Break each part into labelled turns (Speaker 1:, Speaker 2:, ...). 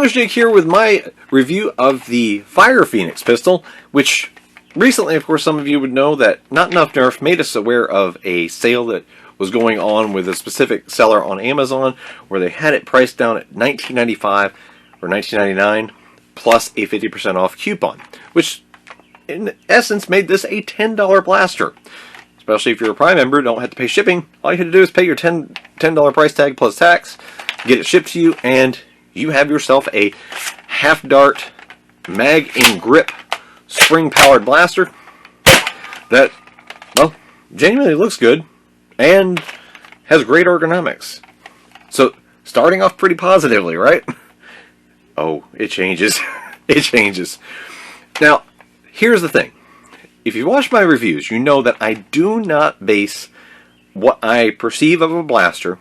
Speaker 1: Knowledge Jake here with my review of the Fire Phoenix pistol, which recently, of course, some of you would know that Not Enough Nerf made us aware of a sale that was going on with a specific seller on Amazon where they had it priced down at $19.95 or $19.99 plus a 50% off coupon, which in essence made this a $10 blaster. Especially if you're a Prime member, don't have to pay shipping. All you have to do is pay your $10 price tag plus tax, get it shipped to you, and you have yourself a half-dart mag and grip spring-powered blaster that, well, genuinely looks good and has great ergonomics. So, starting off pretty positively, right? Oh, it changes. It changes. Now, here's the thing. If you watch my reviews, you know that I do not base what I perceive of a blaster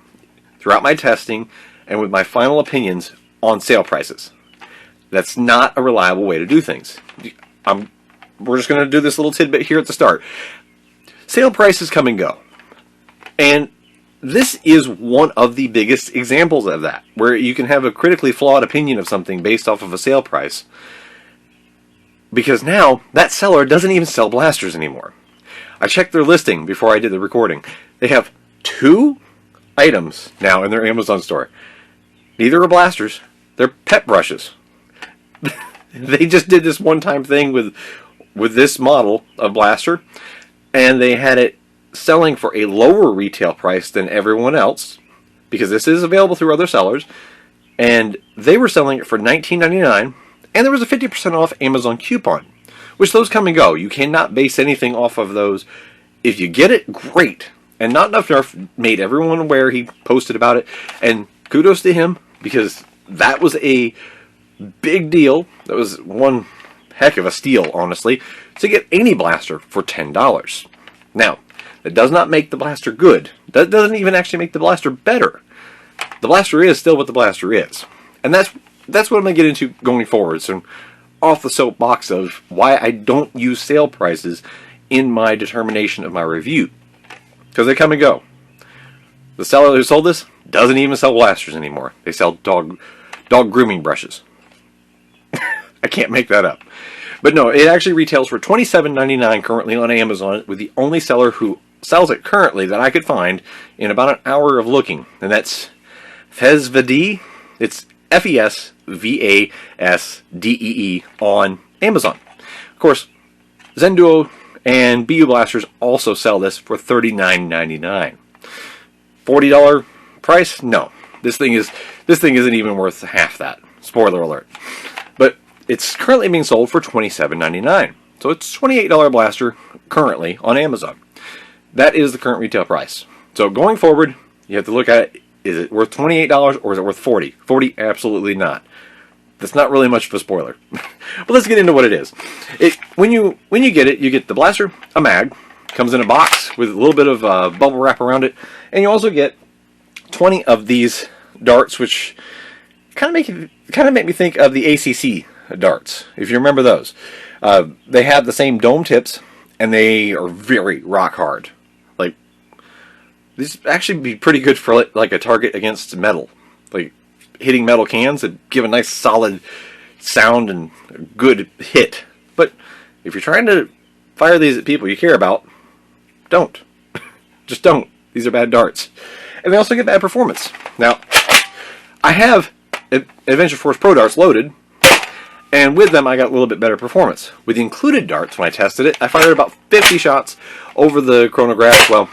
Speaker 1: throughout my testing and with my final opinions on sale prices. That's not a reliable way to do things. We're just going to do this little tidbit here at the start. Sale prices come and go. And this is one of the biggest examples of that, where you can have a critically flawed opinion of something based off of a sale price. Because now, that seller doesn't even sell blasters anymore. I checked their listing before I did the recording. They have 2 items now in their Amazon store. Neither are blasters. They're pet brushes. They just did this one-time thing with this model of blaster, and they had it selling for a lower retail price than everyone else, because this is available through other sellers, and they were selling it for $19.99, and there was a 50% off Amazon coupon, which those come and go. You cannot base anything off of those. If you get it, great. And Not Enough Nerf made everyone aware. He posted about it, and kudos to him, because that was a big deal. That was one heck of a steal, honestly, to get any blaster for $10. Now, that does not make the blaster good. That doesn't even actually make the blaster better. The blaster is still what the blaster is. And that's what I'm going to get into going forward. So, off the soapbox of why I don't use sale prices in my determination of my review. Because they come and go. The seller who sold this doesn't even sell blasters anymore. They sell dog grooming brushes. I can't make that up. But no, it actually retails for $27.99 currently on Amazon, with the only seller who sells it currently that I could find in about an hour of looking. And that's Fesvadee. It's Fesvasdee on Amazon. Of course, Zenduo and BU Blasters also sell this for $39.99. $40 price? No. This thing isn't even worth half that. Spoiler alert. But it's currently being sold for $27.99. So it's a $28 blaster currently on Amazon. That is the current retail price. So going forward, you have to look at it. Is it worth $28 or is it worth $40? $40? Absolutely not. That's not really much of a spoiler. But let's get into what it is. When you get it, you get the blaster, a mag, comes in a box with a little bit of bubble wrap around it, and you also get 20 of these darts, which kind of make me think of the ACC darts, if you remember those. They have the same dome tips, and they are very rock hard. Like, these actually be pretty good for like a target against metal, like hitting metal cans and give a nice solid sound and a good hit. But if you're trying to fire these at people you care about, don't. Just don't. These are bad darts. And they also get bad performance. Now, I have Adventure Force Pro darts loaded, and with them I got a little bit better performance. With the included darts, when I tested it, I fired about 50 shots over the chronograph, well,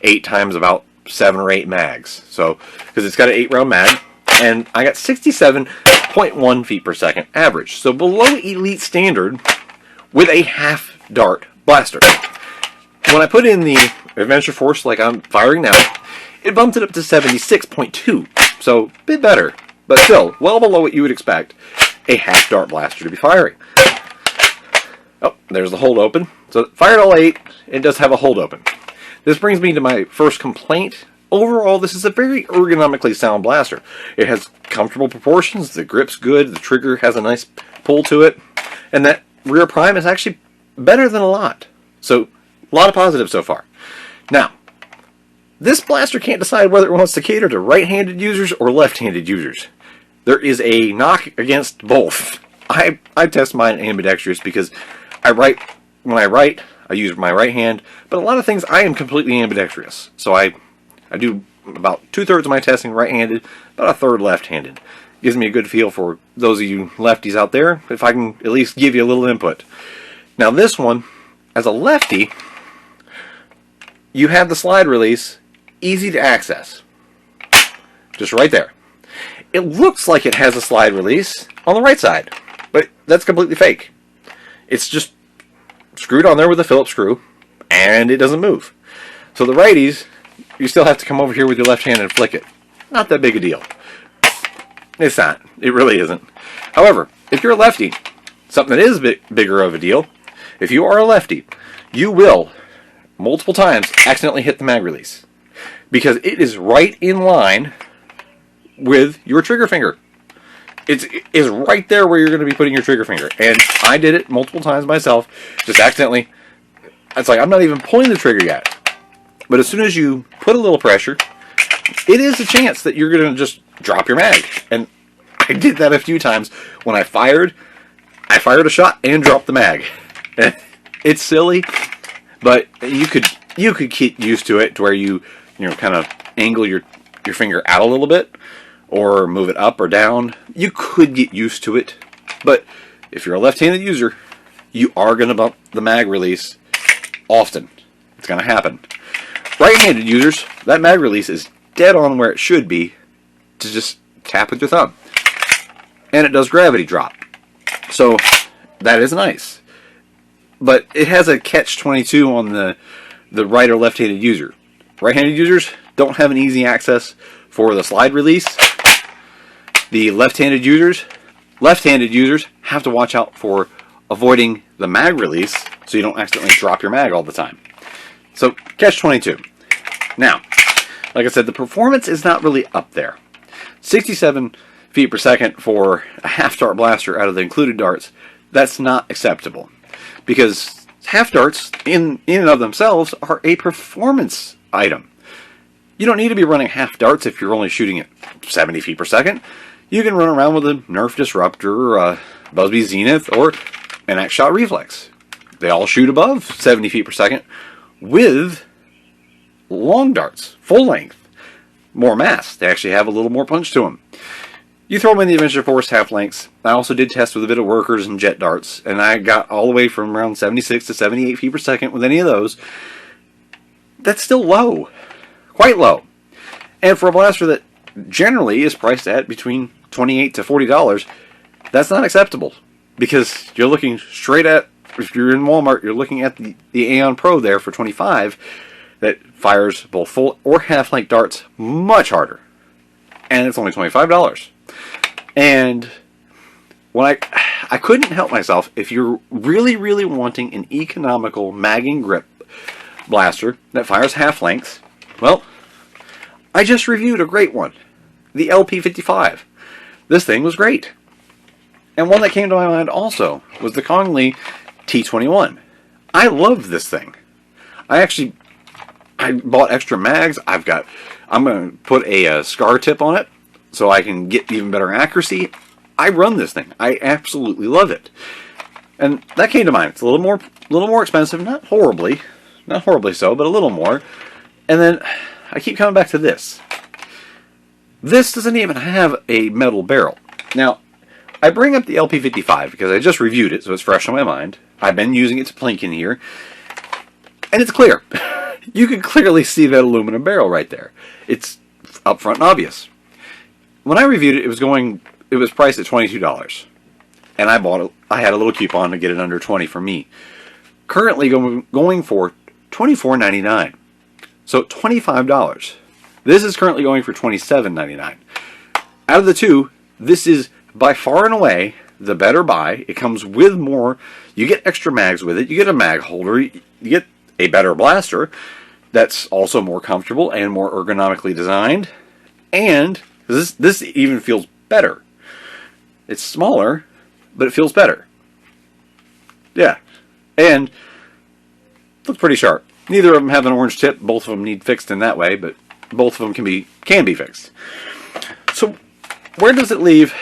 Speaker 1: 8 times about 7 or 8 mags. So, because it's got an 8-round mag, and I got 67.1 feet per second average. So below elite standard with a half dart blaster. When I put in the Adventure Force like I'm firing now, it bumped it up to 76.2. So, a bit better, but still, well below what you would expect a half dart blaster to be firing. Oh, there's the hold open. So, fired all 8, it does have a hold open. This brings me to my first complaint. Overall, this is a very ergonomically sound blaster. It has comfortable proportions, the grip's good, the trigger has a nice pull to it, and that rear prime is actually better than a lot. So, a lot of positives so far. Now, this blaster can't decide whether it wants to cater to right-handed users or left-handed users. there is a knock against both. I test mine ambidextrous because when I write, I use my right hand, but a lot of things I am completely ambidextrous. So I do about 2/3 of my testing right-handed, about 1/3 left-handed. Gives me a good feel for those of you lefties out there, if I can at least give you a little input. Now this one, as a lefty, you have the slide release easy to access. Just right there. It looks like it has a slide release on the right side, but that's completely fake. It's just screwed on there with a Phillips screw, and it doesn't move. So the righties, you still have to come over here with your left hand and flick it. Not that big a deal. It's not. It really isn't. However, if you're a lefty, something that is bigger of a deal, if you are a lefty, you will, multiple times, accidentally hit the mag release. Because it is right in line with your trigger finger. It is right there where you're going to be putting your trigger finger. And I did it multiple times myself, just accidentally. It's like I'm not even pulling the trigger yet. But as soon as you put a little pressure, it is a chance that you're going to just drop your mag. And I did that a few times. When I fired a shot and dropped the mag. It's silly, but you could get used to it to where you kind of angle your finger out a little bit or move it up or down. You could get used to it, but if you're a left-handed user, you are going to bump the mag release often. It's going to happen. Right-handed users, that mag release is dead on where it should be to just tap with your thumb. And it does gravity drop. So that is nice. But it has a catch-22 on the right or left-handed user. Right-handed users don't have an easy access for the slide release. The left-handed users have to watch out for avoiding the mag release so you don't accidentally drop your mag all the time. So, catch-22. Now, like I said, the performance is not really up there. 67 feet per second for a half-dart blaster out of the included darts, that's not acceptable. Because half darts, in and of themselves, are a performance item. You don't need to be running half darts if you're only shooting at 70 feet per second. You can run around with a Nerf Disruptor, a Busby Zenith, or an X-Shot Reflex. They all shoot above 70 feet per second with long darts, full length, more mass. They actually have a little more punch to them. You throw them in the Adventure Force half lengths. I also did test with a bit of Workers and Jet darts, and I got all the way from around 76 to 78 feet per second with any of those. That's still low. Quite low. And for a blaster that generally is priced at between $28 to $40, that's not acceptable. Because you're looking straight at, if you're in Walmart, you're looking at the Aeon Pro there for $25 that fires both full or half-length darts much harder. And it's only $25. And when I couldn't help myself, if you're really, really wanting an economical mag and grip blaster that fires half-lengths, well, I just reviewed a great one. The LP55. This thing was great. And one that came to my mind also was the Kongley T21. I love this thing. I bought extra mags. I'm going to put a scar tip on it so I can get even better accuracy. I run this thing. I absolutely love it. And that came to mind. It's a little more expensive, not horribly so, but a little more. And then I keep coming back to this. This doesn't even have a metal barrel. Now, I bring up the LP55 because I just reviewed it, so it's fresh on my mind. I've been using it to plink in here, and it's clear. You can clearly see that aluminum barrel right there. It's up front and obvious. When I reviewed it, it was priced at $22, and I bought it. I had a little coupon to get it under $20 for me. Currently going for $24.99, so $25. This is currently going for $27.99. Out of the two, this is by far and away the better buy. It comes with more. You get extra mags with it. You get a mag holder. You get a better blaster that's also more comfortable and more ergonomically designed. And this even feels better. It's smaller, but it feels better. Yeah. And looks pretty sharp. Neither of them have an orange tip. Both of them need fixed in that way, but both of them can be fixed. So where does it leave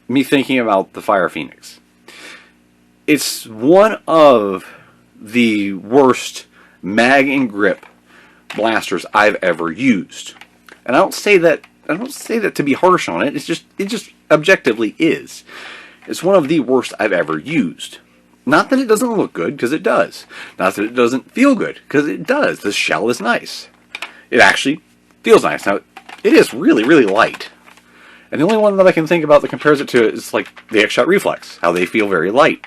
Speaker 1: me thinking about the Fire Phoenix? It's one of the worst mag and grip blasters I've ever used. And I don't say that to be harsh on it. It just objectively is. It's one of the worst I've ever used. Not that it doesn't look good, because it does. Not that it doesn't feel good, because it does. The shell is nice. It actually feels nice. Now, it is really, really light. And the only one that I can think about that compares it to it is like the X-Shot Reflex, how they feel very light.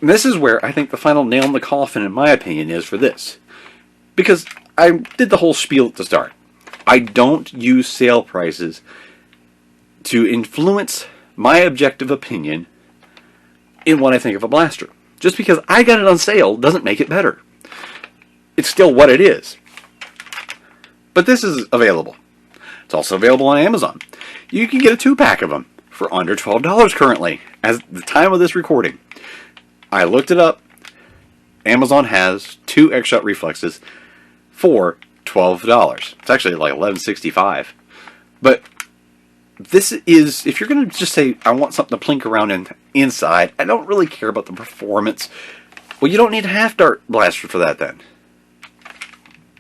Speaker 1: And this is where I think the final nail in the coffin, in my opinion, is for this. Because I did the whole spiel at the start. I don't use sale prices to influence my objective opinion in what I think of a blaster. Just because I got it on sale doesn't make it better. It's still what it is. But this is available. It's also available on Amazon. You can get a 2-pack of them for under $12 currently, as the time of this recording. I looked it up. Amazon has 2 X-Shot Reflexes for $12. It's actually like $11.65. But this is, if you're going to just say, I want something to plink around inside, I don't really care about the performance. Well, you don't need a half-dart blaster for that then.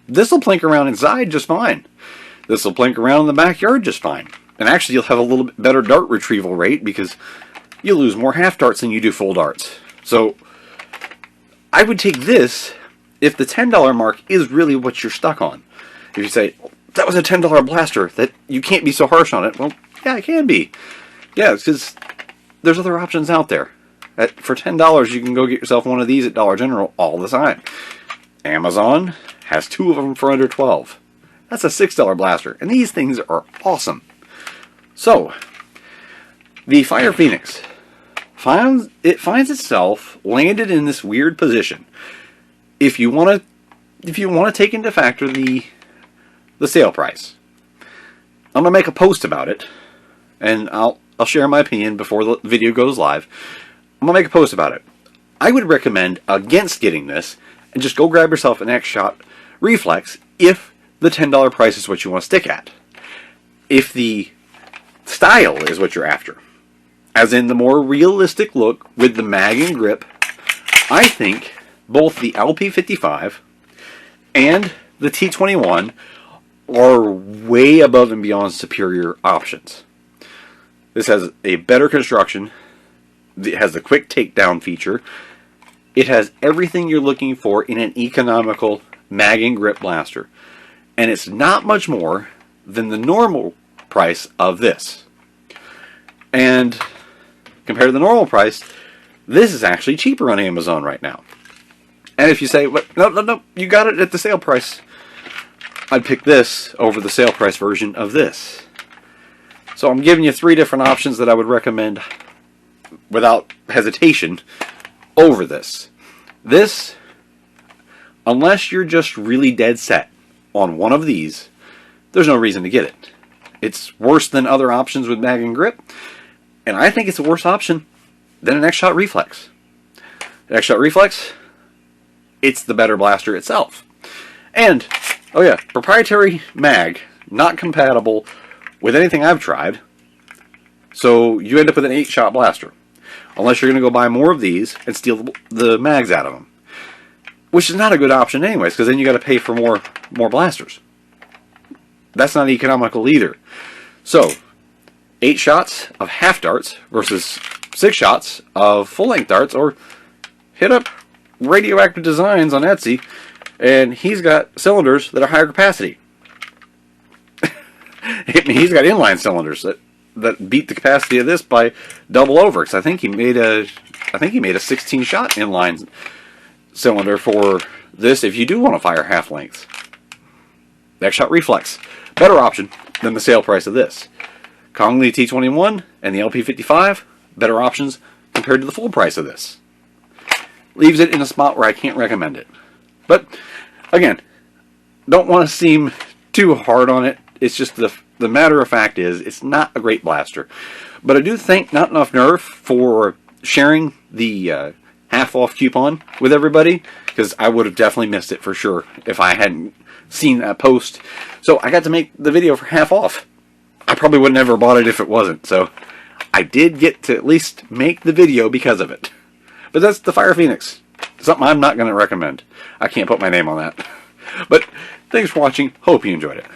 Speaker 1: This will plink around inside just fine. This will plink around in the backyard just fine. And actually, you'll have a little bit better dart retrieval rate because you lose more half-darts than you do full darts. So, I would take this if the $10 mark is really what you're stuck on. If you say, that was a $10 blaster, that you can't be so harsh on it. Well, yeah, it can be. Yeah, because there's other options out there. For $10, you can go get yourself one of these at Dollar General all the time. Amazon has 2 of them for under $12. That's a $6 blaster, and these things are awesome. So, the Fire Phoenix finds itself landed in this weird position. If you want to take into factor the sale price, I'm gonna make a post about it, and I'll share my opinion before the video goes live. I'm gonna make a post about it. I would recommend against getting this, and just go grab yourself an X-Shot Reflex if the $10 price is what you want to stick at. If the style is what you're after, as in the more realistic look with the mag and grip, I think both the LP55 and the T21 are way above and beyond superior options. This has a better construction. It has the quick takedown feature. It has everything you're looking for in an economical mag and grip blaster. And it's not much more than the normal price of this. And compared to the normal price, this is actually cheaper on Amazon right now. And if you say, no, you got it at the sale price, I'd pick this over the sale price version of this. So I'm giving you 3 different options that I would recommend without hesitation over this. This, unless you're just really dead set on one of these, there's no reason to get it. It's worse than other options with mag and grip, and I think it's a worse option than an X-Shot Reflex. The X-Shot Reflex, it's the better blaster itself. And, oh yeah, proprietary mag, not compatible with anything I've tried, so you end up with an 8-shot blaster. Unless you're going to go buy more of these and steal the mags out of them. Which is not a good option anyways, because then you got to pay for more blasters. That's not economical either. So, 8 shots of half darts versus 6 shots of full-length darts, or hit up Radioactive Designs on Etsy, and he's got cylinders that are higher capacity. He's got inline cylinders that beat the capacity of this by double over. Because I think he made a 16-shot inline cylinder for this. If you do want to fire half lengths, X-Shot Reflex, better option than the sale price of this. Kongley T21 and the LP55, better options compared to the full price of this. Leaves it in a spot where I can't recommend it. But again, don't want to seem too hard on it. It's just the matter of fact is it's not a great blaster. But I do thank Not Enough Nerf for sharing the half off coupon with everybody, because I would have definitely missed it for sure if I hadn't seen that post. So I got to make the video for half off. I probably would never bought it if it wasn't. So I did get to at least make the video because of it. But that's the Fire Phoenix. Something I'm not going to recommend. I can't put my name on that. But thanks for watching. Hope you enjoyed it.